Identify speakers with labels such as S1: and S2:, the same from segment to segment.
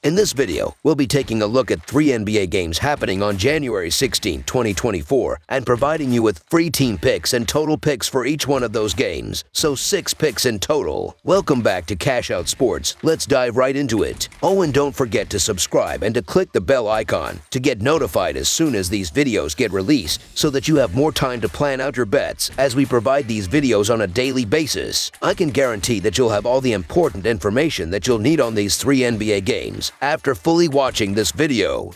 S1: In this video, we'll be taking a look at 3 NBA games happening on January 16, 2024, and providing you with free team picks and total picks for each one of those games, so 6 picks in total. Welcome back to Cash Out Sports. Let's dive right into it. Oh, and don't forget to subscribe and to click the bell icon to get notified as soon as these videos get released, so that you have more time to plan out your bets as we provide these videos on a daily basis. I can guarantee that you'll have all the important information that you'll need on these 3 NBA games after fully watching this video.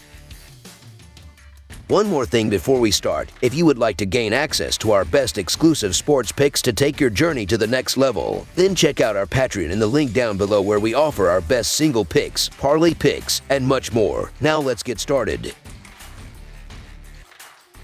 S1: One more thing before we start. If you would like to gain access to our best exclusive sports picks to take your journey to the next level, then check out our Patreon in the link down below, where we offer our best single picks, parlay picks, and much more. Now let's get started.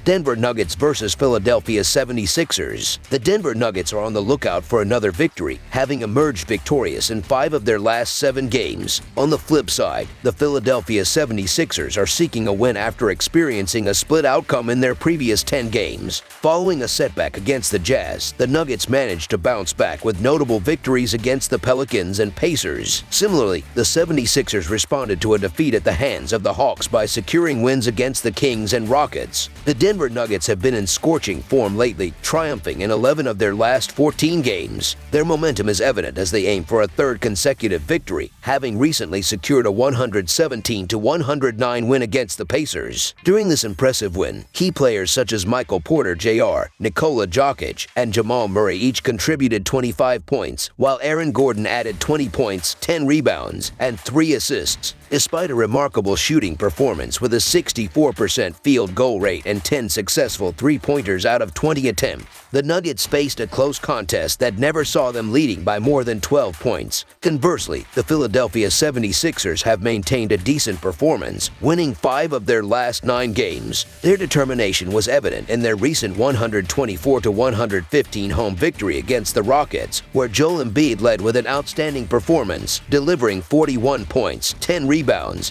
S1: Denver Nuggets versus Philadelphia 76ers. The Denver Nuggets are on the lookout for another victory, having emerged victorious in 5 of their last 7 games. On the flip side, the Philadelphia 76ers are seeking a win after experiencing a split outcome in their previous 10 games. Following a setback against the Jazz, the Nuggets managed to bounce back with notable victories against the Pelicans and Pacers. Similarly, the 76ers responded to a defeat at the hands of the Hawks by securing wins against the Kings and Rockets. The Denver Nuggets have been in scorching form lately, triumphing in 11 of their last 14 games. Their momentum is evident as they aim for a 3rd consecutive victory, having recently secured a 117-109 win against the Pacers. During this impressive win, key players such as Michael Porter Jr., Nikola Jokic, and Jamal Murray each contributed 25 points, while Aaron Gordon added 20 points, 10 rebounds, and 3 assists. Despite a remarkable shooting performance with a 64% field goal rate and 10 successful three-pointers out of 20 attempts, the Nuggets faced a close contest that never saw them leading by more than 12 points. Conversely, the Philadelphia 76ers have maintained a decent performance, winning 5 of their last 9 games. Their determination was evident in their recent 124-115 home victory against the Rockets, where Joel Embiid led with an outstanding performance, delivering 41 points, 10 rebounds,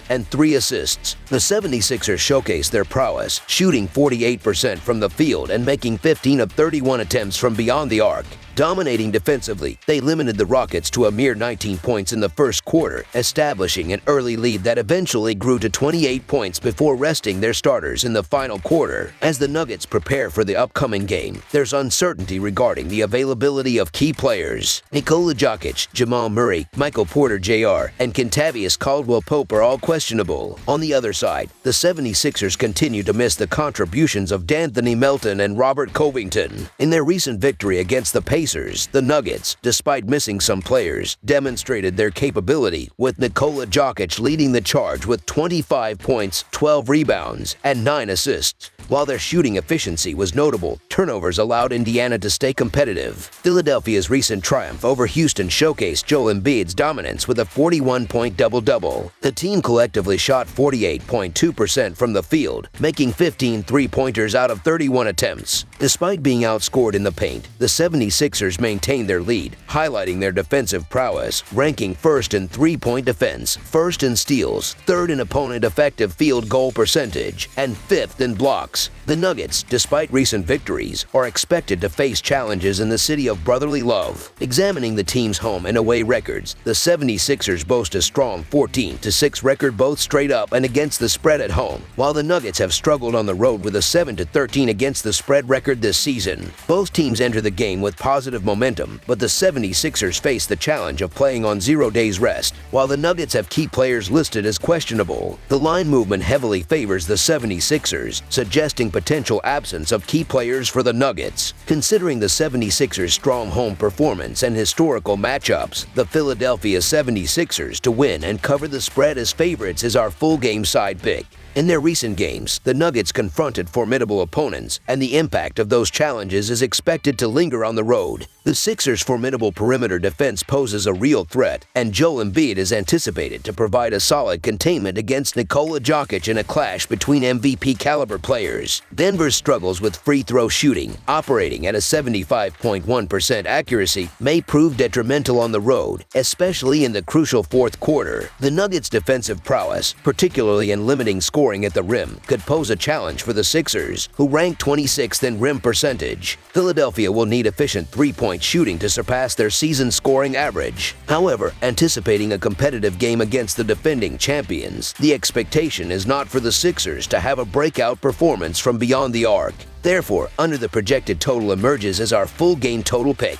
S1: and 3 assists. The 76ers showcased their prowess, shooting 48% from the field and making 15 of 31 attempts from beyond the arc. Dominating defensively, they limited the Rockets to a mere 19 points in the first quarter, establishing an early lead that eventually grew to 28 points before resting their starters in the final quarter. As the Nuggets prepare for the upcoming game, there's uncertainty regarding the availability of key players. Nikola Jokic, Jamal Murray, Michael Porter Jr., and Kentavious Caldwell-Pope are all questionable. On the other side, the 76ers continue to miss the contributions of D'Anthony Melton and Robert Covington. In their recent victory against the Pacers, the Nuggets, despite missing some players, demonstrated their capability, with Nikola Jokic leading the charge with 25 points, 12 rebounds, and 9 assists. While their shooting efficiency was notable, turnovers allowed Indiana to stay competitive. Philadelphia's recent triumph over Houston showcased Joel Embiid's dominance with a 41-point double-double. The team collectively shot 48.2% from the field, making 15 three-pointers out of 31 attempts. Despite being outscored in the paint, the 76ers maintained their lead, highlighting their defensive prowess, ranking 1st in three-point defense, 1st in steals, 3rd in opponent effective field goal percentage, and 5th in blocks. The Nuggets, despite recent victories, are expected to face challenges in the city of brotherly love. Examining the team's home and away records, the 76ers boast a strong 14-6 record both straight up and against the spread at home, while the Nuggets have struggled on the road with a 7-13 against the spread record this season. Both teams enter the game with positive momentum, but the 76ers face the challenge of playing on 0 days rest, while the Nuggets have key players listed as questionable. The line movement heavily favors the 76ers, suggesting potential absence of key players for the Nuggets. Considering the 76ers' strong home performance and historical matchups, the Philadelphia 76ers to win and cover the spread as favorites is our full game side pick. In their recent games, the Nuggets confronted formidable opponents, and the impact of those challenges is expected to linger on the road. The Sixers' formidable perimeter defense poses a real threat, and Joel Embiid is anticipated to provide a solid containment against Nikola Jokic in a clash between MVP-caliber players. Denver's struggles with free throw shooting, operating at a 75.1% accuracy, may prove detrimental on the road, especially in the crucial 4th quarter. The Nuggets' defensive prowess, particularly in limiting scoring at the rim, could pose a challenge for the Sixers, who rank 26th in rim percentage. Philadelphia will need efficient three-point 3-point shooting to surpass their season scoring average. However, anticipating a competitive game against the defending champions, the expectation is not for the Sixers to have a breakout performance from beyond the arc. Therefore, under the projected total emerges as our full game total pick.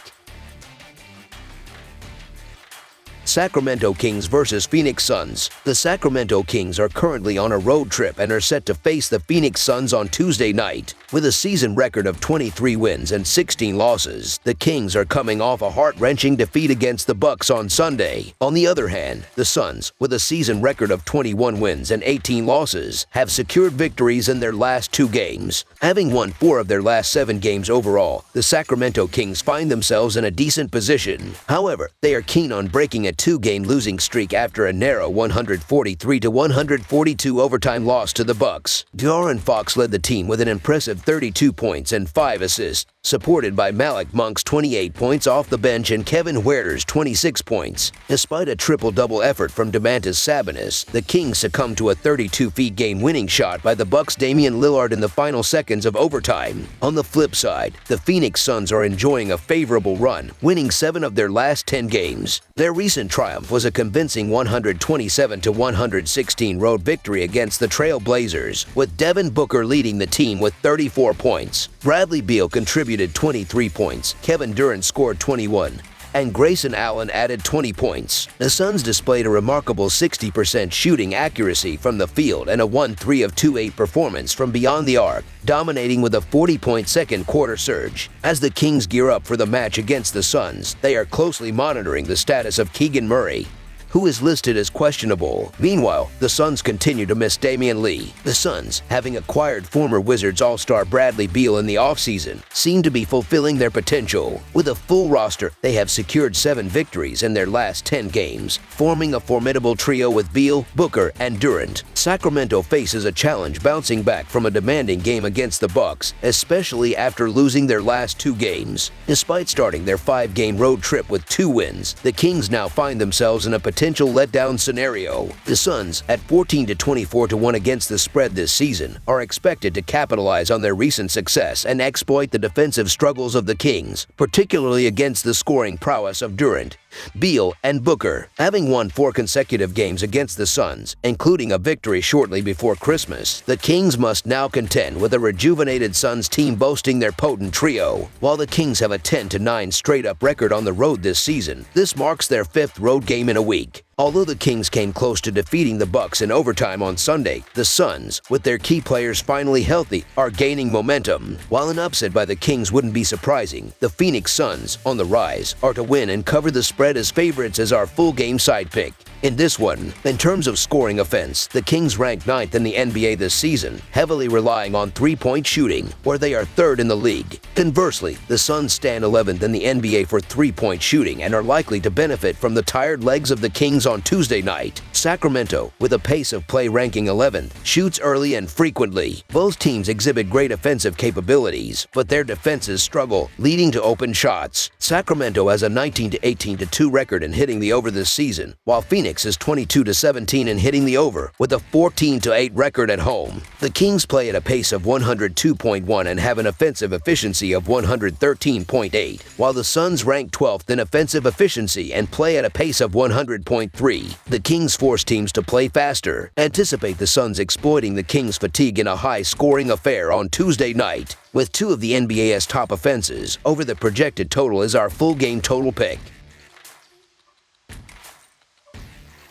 S1: Sacramento Kings vs. Phoenix Suns. The Sacramento Kings are currently on a road trip and are set to face the Phoenix Suns on Tuesday night. With a season record of 23 wins and 16 losses, the Kings are coming off a heart-wrenching defeat against the Bucks on Sunday. On the other hand, the Suns, with a season record of 21 wins and 18 losses, have secured victories in their last 2 games. Having won 4 of their last 7 games overall, the Sacramento Kings find themselves in a decent position. However, they are keen on breaking a 2-game losing streak after a narrow 143-142 overtime loss to the Bucks. De'Aaron Fox led the team with an impressive 32 points and 5 assists, supported by Malik Monk's 28 points off the bench and Kevin Huerter's 26 points. Despite a triple-double effort from Domantas Sabonis, the Kings succumbed to a 32-feet game-winning shot by the Bucks' Damian Lillard in the final seconds of overtime. On the flip side, the Phoenix Suns are enjoying a favorable run, winning 7 of their last 10 games. Their recent triumph was a convincing 127-116 road victory against the Trail Blazers, with Devin Booker leading the team with 34 points. Bradley Beal contributed 23 points, Kevin Durant scored 21, and Grayson Allen added 20 points. The Suns displayed a remarkable 60% shooting accuracy from the field and a 1-3 of 2-8 performance from beyond the arc, dominating with a 40-point second-quarter surge. As the Kings gear up for the match against the Suns, they are closely monitoring the status of Keegan Murray, who is listed as questionable. Meanwhile, the Suns continue to miss Damian Lee. The Suns, having acquired former Wizards All-Star Bradley Beal in the offseason, seem to be fulfilling their potential. With a full roster, they have secured 7 victories in their last 10 games, forming a formidable trio with Beal, Booker, and Durant. Sacramento faces a challenge bouncing back from a demanding game against the Bucks, especially after losing their last 2 games. Despite starting their 5-game road trip with 2 wins, the Kings now find themselves in a potential letdown scenario. The Suns, at 14-24-1 against the spread this season, are expected to capitalize on their recent success and exploit the defensive struggles of the Kings, particularly against the scoring prowess of Durant, Beal, and Booker. Having won 4 consecutive games against the Suns, including a victory shortly before Christmas, the Kings must now contend with a rejuvenated Suns team boasting their potent trio. While the Kings have a 10-9 straight-up record on the road this season, this marks their 5th road game in a week. Although the Kings came close to defeating the Bucks in overtime on Sunday, the Suns, with their key players finally healthy, are gaining momentum. While an upset by the Kings wouldn't be surprising, the Phoenix Suns, on the rise, are to win and cover the spread as favorites as our full-game side pick. In this one, in terms of scoring offense, the Kings rank 9th in the NBA this season, heavily relying on 3-point shooting, where they are 3rd in the league. Conversely, the Suns stand 11th in the NBA for 3-point shooting and are likely to benefit from the tired legs of the Kings on Tuesday night. Sacramento, with a pace of play ranking 11th, shoots early and frequently. Both teams exhibit great offensive capabilities, but their defenses struggle, leading to open shots. Sacramento has a 19-18-2 record in hitting the over this season, while Phoenix is 22-17 in hitting the over, with a 14-8 record at home. The Kings play at a pace of 102.1 and have an offensive efficiency of 113.8, while the Suns rank 12th in offensive efficiency and play at a pace of 100.3. The Kings force teams to play faster. Anticipate the Suns exploiting the Kings' fatigue in a high-scoring affair on Tuesday night. With 2 of the NBA's top offenses, over the projected total is our full-game total pick.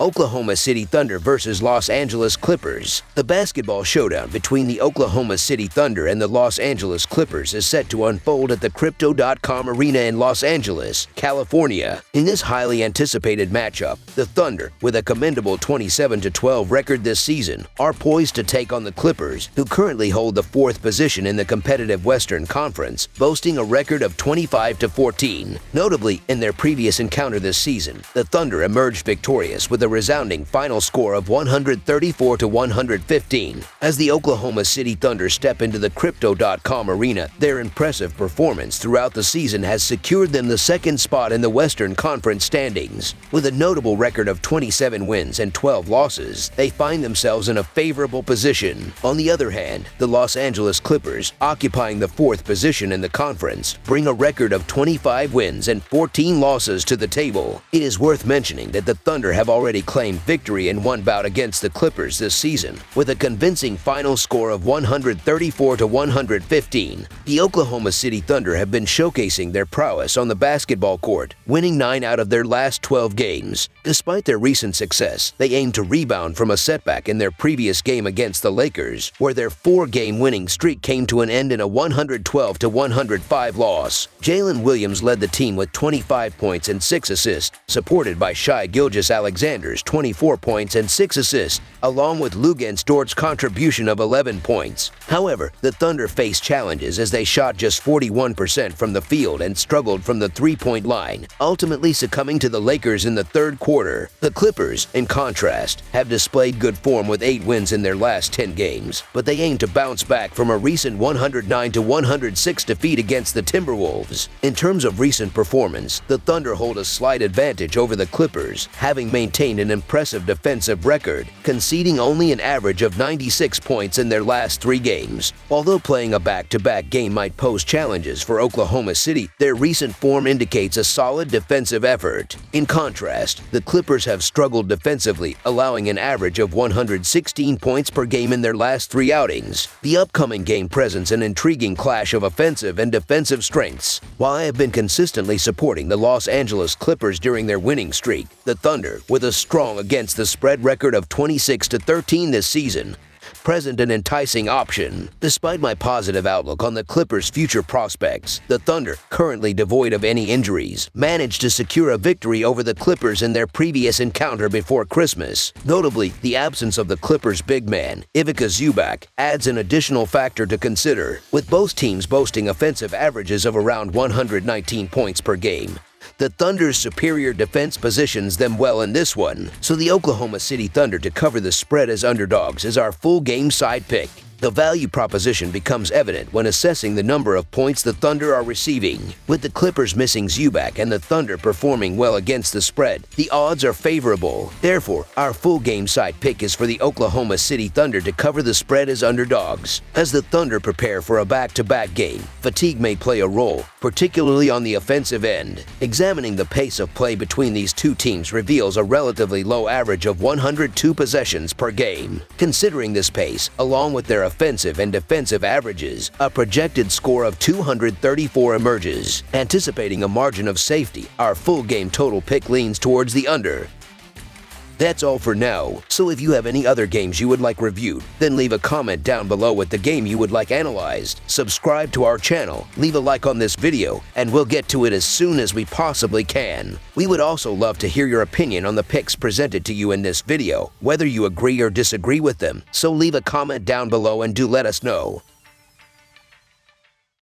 S1: Oklahoma City Thunder vs. Los Angeles Clippers. The basketball showdown between the Oklahoma City Thunder and the Los Angeles Clippers is set to unfold at the Crypto.com Arena in Los Angeles, California. In this highly anticipated matchup, the Thunder, with a commendable 27-12 record this season, are poised to take on the Clippers, who currently hold the 4th position in the competitive Western Conference, boasting a record of 25-14. Notably, in their previous encounter this season, the Thunder emerged victorious with a a resounding final score of 134-115. As the Oklahoma City Thunder step into the Crypto.com arena, their impressive performance throughout the season has secured them the second spot in the Western Conference standings. With a notable record of 27 wins and 12 losses, they find themselves in a favorable position. On the other hand, the Los Angeles Clippers, occupying the fourth position in the conference, bring a record of 25 wins and 14 losses to the table. It is worth mentioning that the Thunder have already claimed victory in one bout against the Clippers this season, with a convincing final score of 134-115. The Oklahoma City Thunder have been showcasing their prowess on the basketball court, winning 9 out of their last 12 games. Despite their recent success, they aim to rebound from a setback in their previous game against the Lakers, where their 4-game winning streak came to an end in a 112-105 loss. Jalen Williams led the team with 25 points and 6 assists, supported by Shai Gilgeous-Alexander's 24 points and 6 assists, along with Luguentz Dort's contribution of 11 points. However, the Thunder faced challenges as they shot just 41% from the field and struggled from the three-point line, ultimately succumbing to the Lakers in the third quarter. The Clippers, in contrast, have displayed good form with 8 wins in their last 10 games, but they aim to bounce back from a recent 109-106 defeat against the Timberwolves. In terms of recent performance, the Thunder hold a slight advantage over the Clippers, having maintained an impressive defensive record, conceding only an average of 96 points in their last 3 games. Although playing a back-to-back game might pose challenges for Oklahoma City, their recent form indicates a solid defensive effort. In contrast, the Clippers have struggled defensively, allowing an average of 116 points per game in their last 3 outings. The upcoming game presents an intriguing clash of offensive and defensive strengths. While I have been consistently supporting the Los Angeles Clippers during their winning streak, the Thunder, with a strong against-the-spread record of 26-13 this season, present an enticing option. Despite my positive outlook on the Clippers' future prospects, the Thunder, currently devoid of any injuries, managed to secure a victory over the Clippers in their previous encounter before Christmas. Notably, the absence of the Clippers' big man, Ivica Zubac, adds an additional factor to consider, with both teams boasting offensive averages of around 119 points per game. The Thunder's superior defense positions them well in this one, so the Oklahoma City Thunder to cover the spread as underdogs is our full game side pick. The value proposition becomes evident when assessing the number of points the Thunder are receiving. With the Clippers missing Zubac and the Thunder performing well against the spread, the odds are favorable. Therefore, our full game side pick is for the Oklahoma City Thunder to cover the spread as underdogs. As the Thunder prepare for a back-to-back game, fatigue may play a role, particularly on the offensive end. Examining the pace of play between these two teams reveals a relatively low average of 102 possessions per game. Considering this pace, along with their offensive and defensive averages, a projected score of 234 emerges. Anticipating a margin of safety, our full game total pick leans towards the under. That's all for now, so if you have any other games you would like reviewed, then leave a comment down below with the game you would like analyzed. Subscribe to our channel, leave a like on this video, and we'll get to it as soon as we possibly can. We would also love to hear your opinion on the picks presented to you in this video, whether you agree or disagree with them, so leave a comment down below and do let us know.